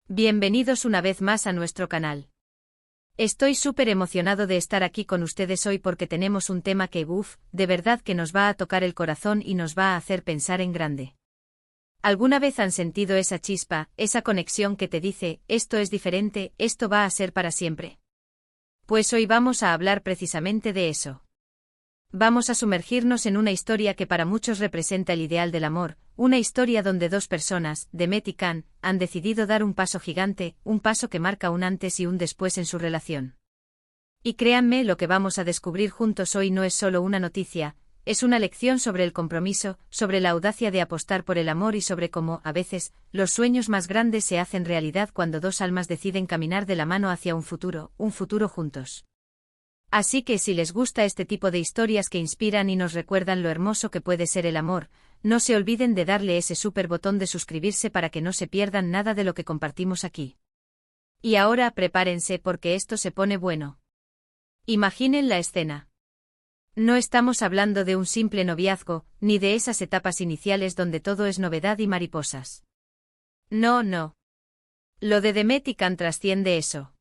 Bienvenidos una vez más a nuestro canal. Estoy súper emocionado de estar aquí con ustedes hoy porque tenemos un tema que, de verdad que nos va a tocar el corazón y nos va a hacer pensar en grande. ¿Alguna vez han sentido esa chispa, esa conexión que te dice, esto es diferente, esto va a ser para siempre? Pues hoy vamos a hablar precisamente de eso. Vamos a sumergirnos en una historia que para muchos representa el ideal del amor, una historia donde dos personas, Demet y Can, han decidido dar un paso gigante, un paso que marca un antes y un después en su relación. Y créanme, lo que vamos a descubrir juntos hoy no es solo una noticia, es una lección sobre el compromiso, sobre la audacia de apostar por el amor y sobre cómo, a veces, los sueños más grandes se hacen realidad cuando dos almas deciden caminar de la mano hacia un futuro juntos. Así que si les gusta este tipo de historias que inspiran y nos recuerdan lo hermoso que puede ser el amor, no se olviden de darle ese super botón de suscribirse para que no se pierdan nada de lo que compartimos aquí. Y ahora prepárense porque esto se pone bueno. Imaginen la escena. No estamos hablando de un simple noviazgo, ni de esas etapas iniciales donde todo es novedad y mariposas. No. Lo de Demet y Can trasciende eso.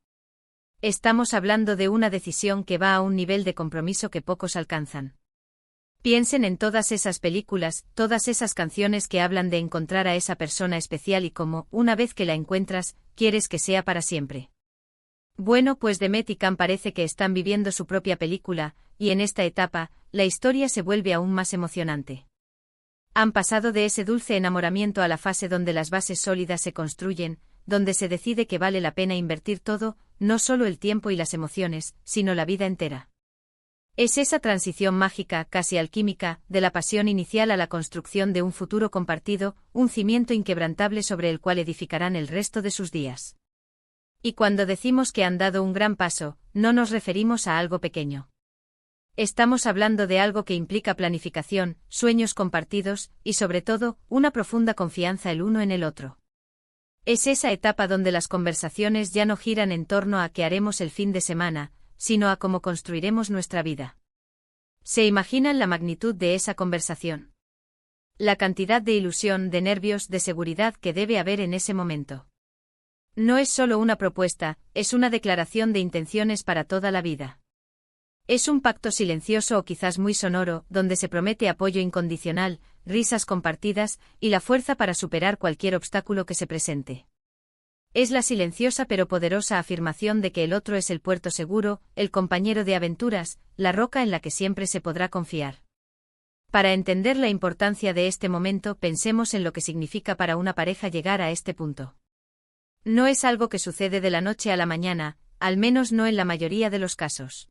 Estamos hablando de una decisión que va a un nivel de compromiso que pocos alcanzan. Piensen en todas esas películas, todas esas canciones que hablan de encontrar a esa persona especial y cómo, una vez que la encuentras, quieres que sea para siempre. Bueno, pues Demet y Can parece que están viviendo su propia película, y en esta etapa, la historia se vuelve aún más emocionante. Han pasado de ese dulce enamoramiento a la fase donde las bases sólidas se construyen, donde se decide que vale la pena invertir todo, no solo el tiempo y las emociones, sino la vida entera. Es esa transición mágica, casi alquímica, de la pasión inicial a la construcción de un futuro compartido, un cimiento inquebrantable sobre el cual edificarán el resto de sus días. Y cuando decimos que han dado un gran paso, no nos referimos a algo pequeño. Estamos hablando de algo que implica planificación, sueños compartidos, y sobre todo, una profunda confianza el uno en el otro. Es esa etapa donde las conversaciones ya no giran en torno a qué haremos el fin de semana, sino a cómo construiremos nuestra vida. ¿Se imaginan la magnitud de esa conversación? La cantidad de ilusión, de nervios, de seguridad que debe haber en ese momento. No es solo una propuesta, es una declaración de intenciones para toda la vida. Es un pacto silencioso o quizás muy sonoro, donde se promete apoyo incondicional, risas compartidas, y la fuerza para superar cualquier obstáculo que se presente. Es la silenciosa pero poderosa afirmación de que el otro es el puerto seguro, el compañero de aventuras, la roca en la que siempre se podrá confiar. Para entender la importancia de este momento, pensemos en lo que significa para una pareja llegar a este punto. No es algo que sucede de la noche a la mañana, al menos no en la mayoría de los casos.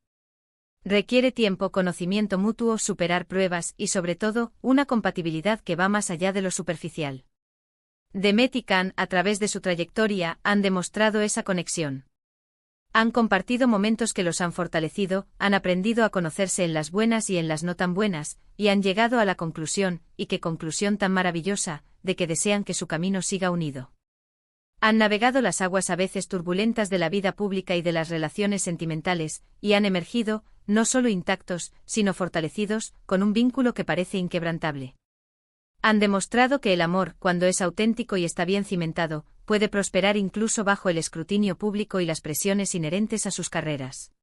Requiere tiempo, conocimiento mutuo, superar pruebas y sobre todo, una compatibilidad que va más allá de lo superficial. Demet y Can, a través de su trayectoria, han demostrado esa conexión. Han compartido momentos que los han fortalecido, han aprendido a conocerse en las buenas y en las no tan buenas, y han llegado a la conclusión, y qué conclusión tan maravillosa, de que desean que su camino siga unido. Han navegado las aguas a veces turbulentas de la vida pública y de las relaciones sentimentales, y han emergido, no solo intactos, sino fortalecidos, con un vínculo que parece inquebrantable. Han demostrado que el amor, cuando es auténtico y está bien cimentado, puede prosperar incluso bajo el escrutinio público y las presiones inherentes a sus carreras.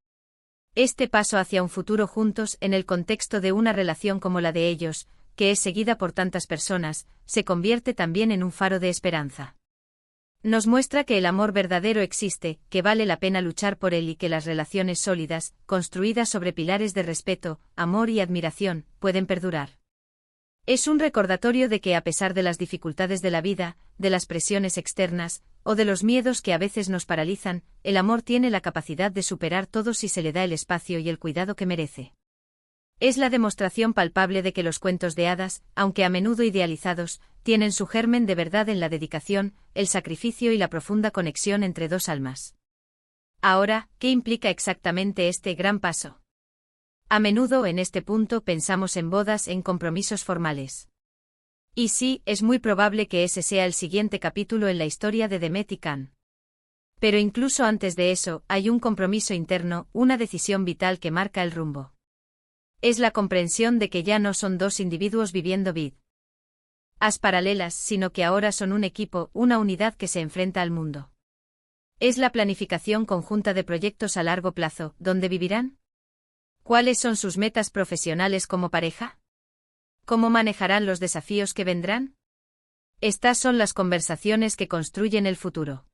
Este paso hacia un futuro juntos, en el contexto de una relación como la de ellos, que es seguida por tantas personas, se convierte también en un faro de esperanza. Nos muestra que el amor verdadero existe, que vale la pena luchar por él y que las relaciones sólidas, construidas sobre pilares de respeto, amor y admiración, pueden perdurar. Es un recordatorio de que a pesar de las dificultades de la vida, de las presiones externas, o de los miedos que a veces nos paralizan, el amor tiene la capacidad de superar todo si se le da el espacio y el cuidado que merece. Es la demostración palpable de que los cuentos de hadas, aunque a menudo idealizados, tienen su germen de verdad en la dedicación, el sacrificio y la profunda conexión entre dos almas. Ahora, ¿qué implica exactamente este gran paso? A menudo en este punto pensamos en bodas, en compromisos formales. Y sí, es muy probable que ese sea el siguiente capítulo en la historia de Demet y Can. Pero incluso antes de eso, hay un compromiso interno, una decisión vital que marca el rumbo. Es la comprensión de que ya no son dos individuos viviendo vidas paralelas, sino que ahora son un equipo, una unidad que se enfrenta al mundo. Es la planificación conjunta de proyectos a largo plazo, ¿dónde vivirán? ¿Cuáles son sus metas profesionales como pareja? ¿Cómo manejarán los desafíos que vendrán? Estas son las conversaciones que construyen el futuro.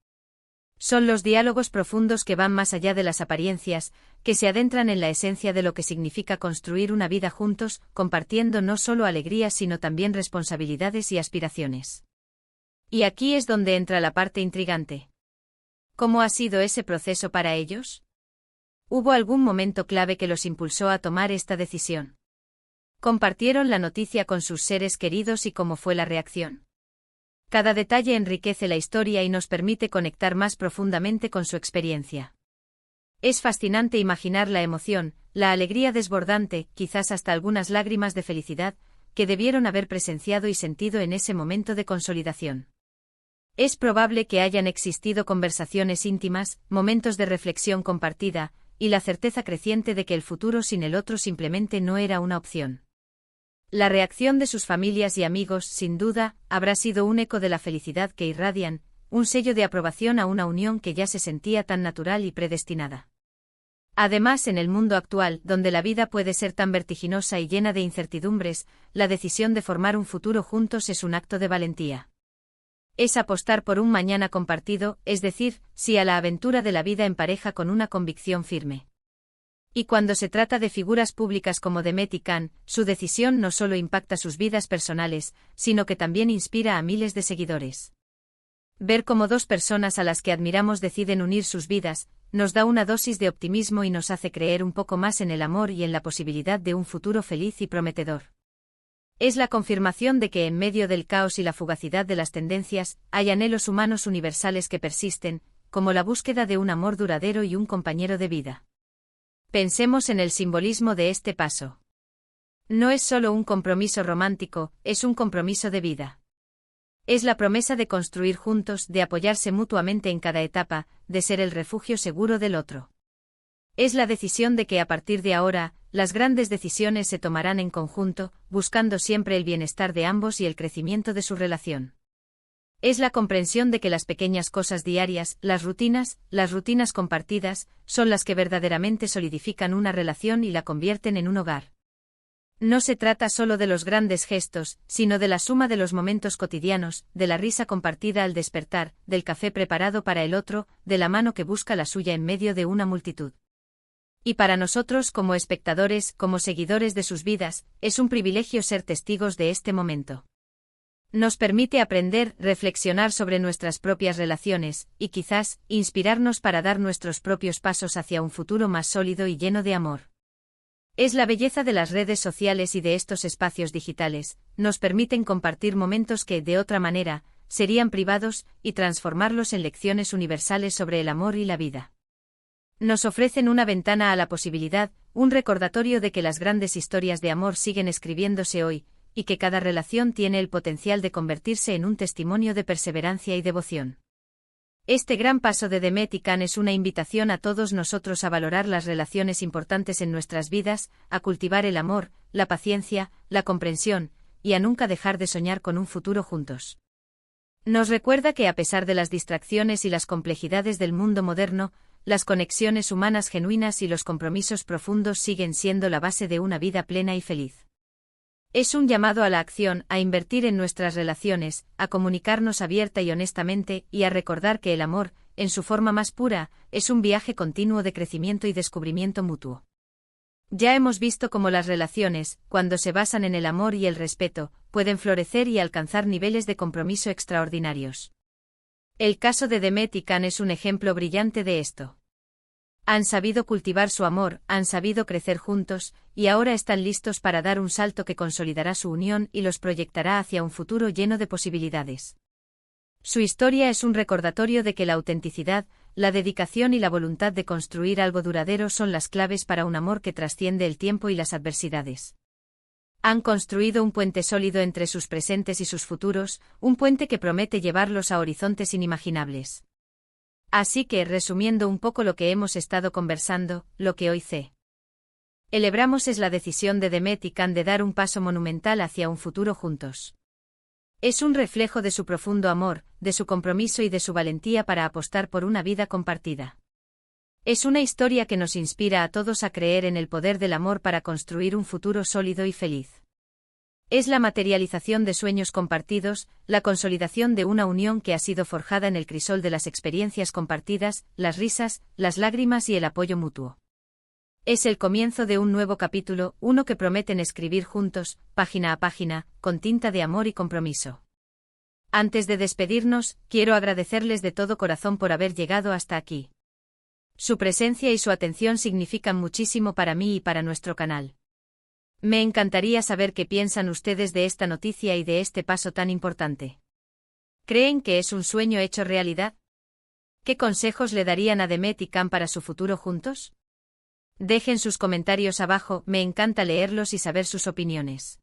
Son los diálogos profundos que van más allá de las apariencias, que se adentran en la esencia de lo que significa construir una vida juntos, compartiendo no solo alegrías sino también responsabilidades y aspiraciones. Y aquí es donde entra la parte intrigante. ¿Cómo ha sido ese proceso para ellos? ¿Hubo algún momento clave que los impulsó a tomar esta decisión? ¿Compartieron la noticia con sus seres queridos y cómo fue la reacción? Cada detalle enriquece la historia y nos permite conectar más profundamente con su experiencia. Es fascinante imaginar la emoción, la alegría desbordante, quizás hasta algunas lágrimas de felicidad, que debieron haber presenciado y sentido en ese momento de consolidación. Es probable que hayan existido conversaciones íntimas, momentos de reflexión compartida, y la certeza creciente de que el futuro sin el otro simplemente no era una opción. La reacción de sus familias y amigos, sin duda, habrá sido un eco de la felicidad que irradian, un sello de aprobación a una unión que ya se sentía tan natural y predestinada. Además, en el mundo actual, donde la vida puede ser tan vertiginosa y llena de incertidumbres, la decisión de formar un futuro juntos es un acto de valentía. Es apostar por un mañana compartido, es decir, sí a la aventura de la vida en pareja con una convicción firme. Y cuando se trata de figuras públicas como Demet y Can, su decisión no solo impacta sus vidas personales, sino que también inspira a miles de seguidores. Ver cómo dos personas a las que admiramos deciden unir sus vidas, nos da una dosis de optimismo y nos hace creer un poco más en el amor y en la posibilidad de un futuro feliz y prometedor. Es la confirmación de que en medio del caos y la fugacidad de las tendencias, hay anhelos humanos universales que persisten, como la búsqueda de un amor duradero y un compañero de vida. Pensemos en el simbolismo de este paso. No es solo un compromiso romántico, es un compromiso de vida. Es la promesa de construir juntos, de apoyarse mutuamente en cada etapa, de ser el refugio seguro del otro. Es la decisión de que a partir de ahora, las grandes decisiones se tomarán en conjunto, buscando siempre el bienestar de ambos y el crecimiento de su relación. Es la comprensión de que las pequeñas cosas diarias, las rutinas compartidas, son las que verdaderamente solidifican una relación y la convierten en un hogar. No se trata solo de los grandes gestos, sino de la suma de los momentos cotidianos, de la risa compartida al despertar, del café preparado para el otro, de la mano que busca la suya en medio de una multitud. Y para nosotros como espectadores, como seguidores de sus vidas, es un privilegio ser testigos de este momento. Nos permite aprender, reflexionar sobre nuestras propias relaciones, y quizás, inspirarnos para dar nuestros propios pasos hacia un futuro más sólido y lleno de amor. Es la belleza de las redes sociales y de estos espacios digitales, nos permiten compartir momentos que, de otra manera, serían privados, y transformarlos en lecciones universales sobre el amor y la vida. Nos ofrecen una ventana a la posibilidad, un recordatorio de que las grandes historias de amor siguen escribiéndose hoy, y que cada relación tiene el potencial de convertirse en un testimonio de perseverancia y devoción. Este gran paso de Demet y Can es una invitación a todos nosotros a valorar las relaciones importantes en nuestras vidas, a cultivar el amor, la paciencia, la comprensión, y a nunca dejar de soñar con un futuro juntos. Nos recuerda que a pesar de las distracciones y las complejidades del mundo moderno, las conexiones humanas genuinas y los compromisos profundos siguen siendo la base de una vida plena y feliz. Es un llamado a la acción, a invertir en nuestras relaciones, a comunicarnos abierta y honestamente, y a recordar que el amor, en su forma más pura, es un viaje continuo de crecimiento y descubrimiento mutuo. Ya hemos visto cómo las relaciones, cuando se basan en el amor y el respeto, pueden florecer y alcanzar niveles de compromiso extraordinarios. El caso de Demet y Can es un ejemplo brillante de esto. Han sabido cultivar su amor, han sabido crecer juntos, y ahora están listos para dar un salto que consolidará su unión y los proyectará hacia un futuro lleno de posibilidades. Su historia es un recordatorio de que la autenticidad, la dedicación y la voluntad de construir algo duradero son las claves para un amor que trasciende el tiempo y las adversidades. Han construido un puente sólido entre sus presentes y sus futuros, un puente que promete llevarlos a horizontes inimaginables. Así que, resumiendo un poco lo que hemos estado conversando, lo que hoy celebramos es la decisión de Demet y Can de dar un paso monumental hacia un futuro juntos. Es un reflejo de su profundo amor, de su compromiso y de su valentía para apostar por una vida compartida. Es una historia que nos inspira a todos a creer en el poder del amor para construir un futuro sólido y feliz. Es la materialización de sueños compartidos, la consolidación de una unión que ha sido forjada en el crisol de las experiencias compartidas, las risas, las lágrimas y el apoyo mutuo. Es el comienzo de un nuevo capítulo, uno que prometen escribir juntos, página a página, con tinta de amor y compromiso. Antes de despedirnos, quiero agradecerles de todo corazón por haber llegado hasta aquí. Su presencia y su atención significan muchísimo para mí y para nuestro canal. Me encantaría saber qué piensan ustedes de esta noticia y de este paso tan importante. ¿Creen que es un sueño hecho realidad? ¿Qué consejos le darían a Demet y Cam para su futuro juntos? Dejen sus comentarios abajo, me encanta leerlos y saber sus opiniones.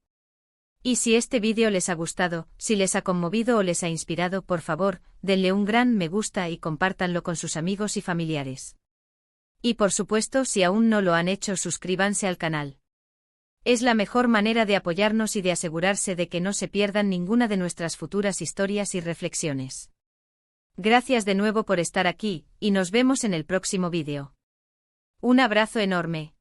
Y si este vídeo les ha gustado, si les ha conmovido o les ha inspirado, por favor, denle un gran me gusta y compártanlo con sus amigos y familiares. Y por supuesto, si aún no lo han hecho, suscríbanse al canal. Es la mejor manera de apoyarnos y de asegurarse de que no se pierdan ninguna de nuestras futuras historias y reflexiones. Gracias de nuevo por estar aquí, y nos vemos en el próximo vídeo. Un abrazo enorme.